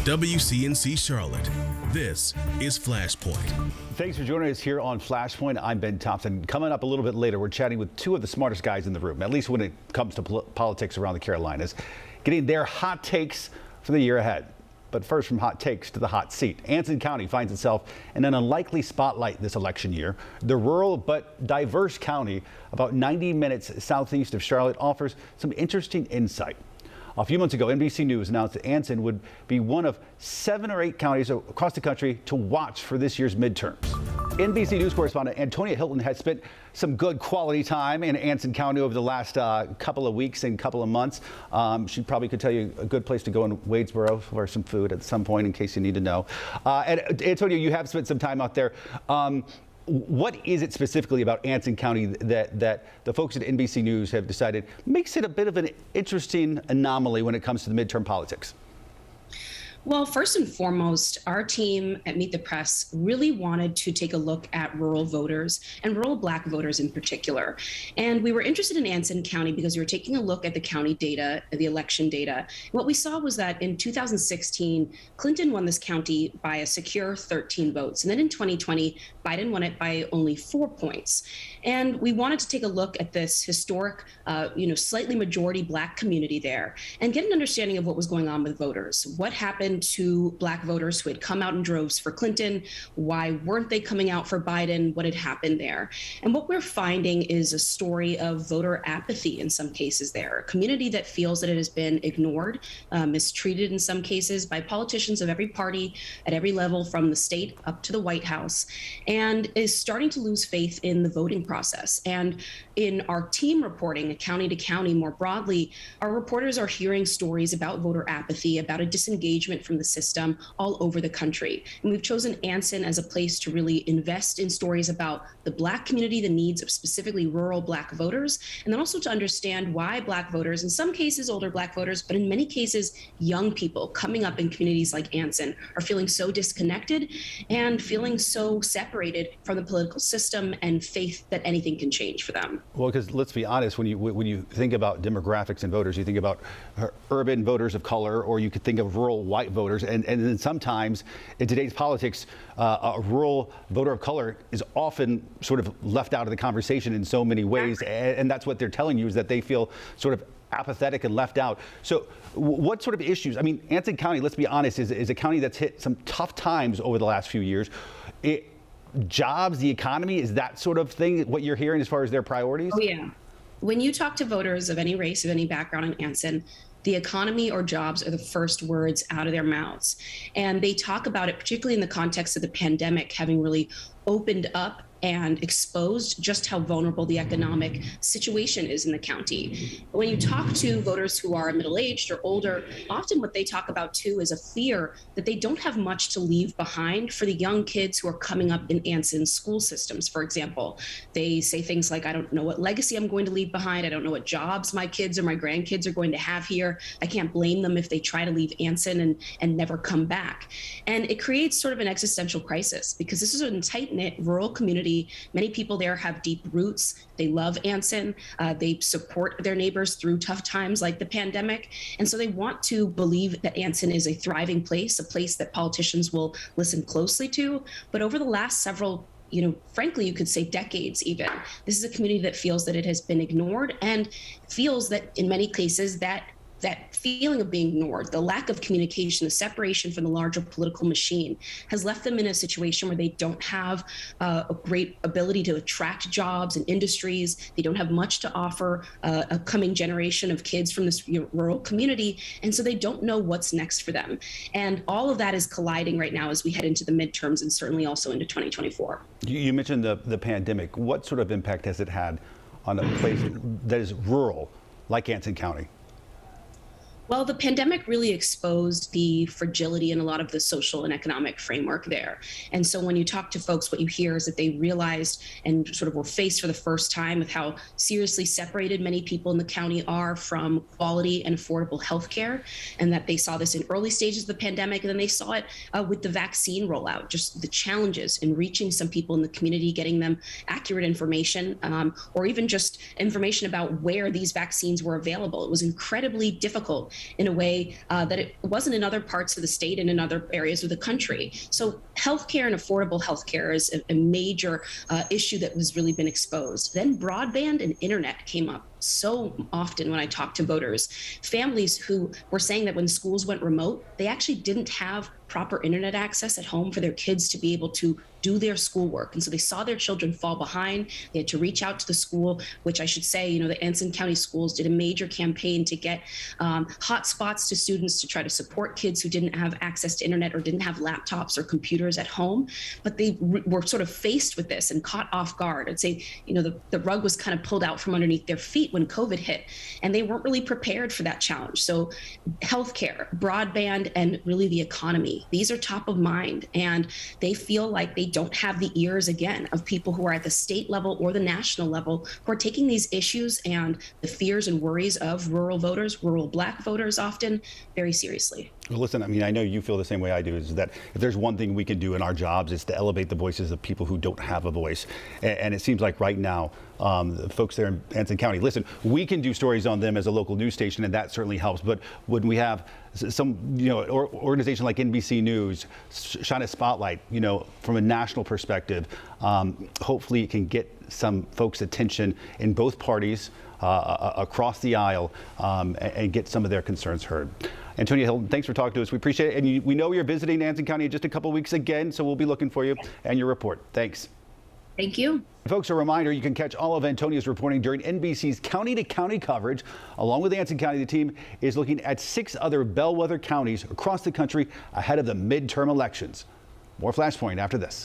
WCNC Charlotte, this is Flashpoint. Thanks for joining us here on Flashpoint. I'm Ben Thompson. Coming up a little bit later, we're chatting with two of the smartest guys in the room, at least when it comes to politics around the Carolinas, getting their hot takes for the year ahead. But first, from hot takes to the hot seat. Anson County finds itself in an unlikely spotlight this election year. The rural but diverse county, about 90 minutes southeast of Charlotte, offers some interesting insight. A few months ago, NBC News announced that Anson would be one of 7 or 8 counties across the country to watch for this year's midterms. NBC News correspondent Antonia Hylton has spent some good quality time in Anson County over the last couple of weeks and couple of months. She probably could tell you a good place to go in Wadesboro for some food at some point in case you need to know. And Antonia, you have spent some time out there. What is it specifically about Anson County that the folks at NBC News have decided makes it a bit of an interesting anomaly when it comes to the midterm politics? Well, first and foremost, our team at Meet the Press really wanted to take a look at rural voters and rural Black voters in particular. And we were interested in Anson County because we were taking a look at the county data, the election data. What we saw was that in 2016, Clinton won this county by a secure 13 votes. And then in 2020, Biden won it by only 4 points. And we wanted to take a look at this historic, slightly majority Black community there and get an understanding of what was going on with voters. What happened to Black voters who had come out in droves for Clinton? Why weren't they coming out for Biden? What had happened there? And what we're finding is a story of voter apathy in some cases there, a community that feels that it has been ignored, mistreated in some cases by politicians of every party at every level from the state up to the White House, and is starting to lose faith in the voting process. And in our team reporting, county to county more broadly, our reporters are hearing stories about voter apathy, about a disengagement from the system all over the country. And we've chosen Anson as a place to really invest in stories about the Black community, the needs of specifically rural Black voters, and then also to understand why Black voters, in some cases older Black voters, but in many cases young people coming up in communities like Anson are feeling so disconnected and feeling so separated from the political system and faith that anything can change for them. Well, because let's be honest, when you think about demographics and voters, you think about urban voters of color, or you could think of rural white voters, and then sometimes in today's politics, a rural voter of color is often sort of left out of the conversation in so many ways, and that's what they're telling you, is that they feel sort of apathetic and left out. So what sort of issues? I mean, Anson County, let's be honest, is a county that's hit some tough times over the last few years. Jobs, the economy, is that sort of thing what you're hearing as far as their priorities? Oh, yeah. When you talk to voters of any race, of any background in Anson, the economy or jobs are the first words out of their mouths. And they talk about it, particularly in the context of the pandemic, having really opened up and exposed just how vulnerable the economic situation is in the county. When you talk to voters who are middle-aged or older, often what they talk about too is a fear that they don't have much to leave behind for the young kids who are coming up in Anson's school systems, for example. They say things like, I don't know what legacy I'm going to leave behind. I don't know what jobs my kids or my grandkids are going to have here. I can't blame them if they try to leave Anson and never come back. And it creates sort of an existential crisis because this is a tight-knit rural community. Many people there have deep roots. They love Anson. They support their neighbors through tough times like the pandemic. And so they want to believe that Anson is a thriving place, a place that politicians will listen closely to. But over the last several frankly, you could say decades even, this is a community that feels that it has been ignored and feels that in many cases that feeling of being ignored, the lack of communication, the separation from the larger political machine has left them in a situation where they don't have a great ability to attract jobs and industries. They don't have much to offer a coming generation of kids from this rural community. And so they don't know what's next for them. And all of that is colliding right now as we head into the midterms and certainly also into 2024. You mentioned the pandemic. What sort of impact has it had on a place that is rural like Anson County? Well, the pandemic really exposed the fragility in a lot of the social and economic framework there. And so when you talk to folks, what you hear is that they realized and sort of were faced for the first time with how seriously separated many people in the county are from quality and affordable health care, and that they saw this in early stages of the pandemic, and then they saw it with the vaccine rollout, just the challenges in reaching some people in the community, getting them accurate information, or even just information about where these vaccines were available. It was incredibly difficult in a way that it wasn't in other parts of the state and in other areas of the country. So healthcare and affordable healthcare is a major issue that was really been exposed. Then broadband and internet came up so often when I talked to voters. Families who were saying that when schools went remote, they actually didn't have proper internet access at home for their kids to be able to do their schoolwork. And so they saw their children fall behind. They had to reach out to the school, which I should say, the Anson County schools did a major campaign to get hotspots to students to try to support kids who didn't have access to internet or didn't have laptops or computers at home. But they were sort of faced with this and caught off guard. I'd say, the rug was kind of pulled out from underneath their feet when COVID hit, and they weren't really prepared for that challenge. So healthcare, broadband, and really the economy, these are top of mind, and they feel like they don't have the ears again of people who are at the state level or the national level who are taking these issues and the fears and worries of rural voters, rural Black voters often, very seriously. Well, listen, I know you feel the same way I do, is that if there's one thing we can do in our jobs, is to elevate the voices of people who don't have a voice. And it seems like right now, the folks there in Anson County, listen, we can do stories on them as a local news station, and that certainly helps. But when we have some, organization like NBC News shine a spotlight, from a national perspective, hopefully it can get some folks' attention in both parties across the aisle, and get some of their concerns heard. Antonia Hylton, thanks for talking to us. We appreciate it. And we know you're visiting Anson County in just a couple of weeks again, so we'll be looking for you and your report. Thanks. Thank you. Folks, a reminder, you can catch all of Antonia's reporting during NBC's county-to-county coverage. Along with Anson County, the team is looking at 6 other bellwether counties across the country ahead of the midterm elections. More Flashpoint after this.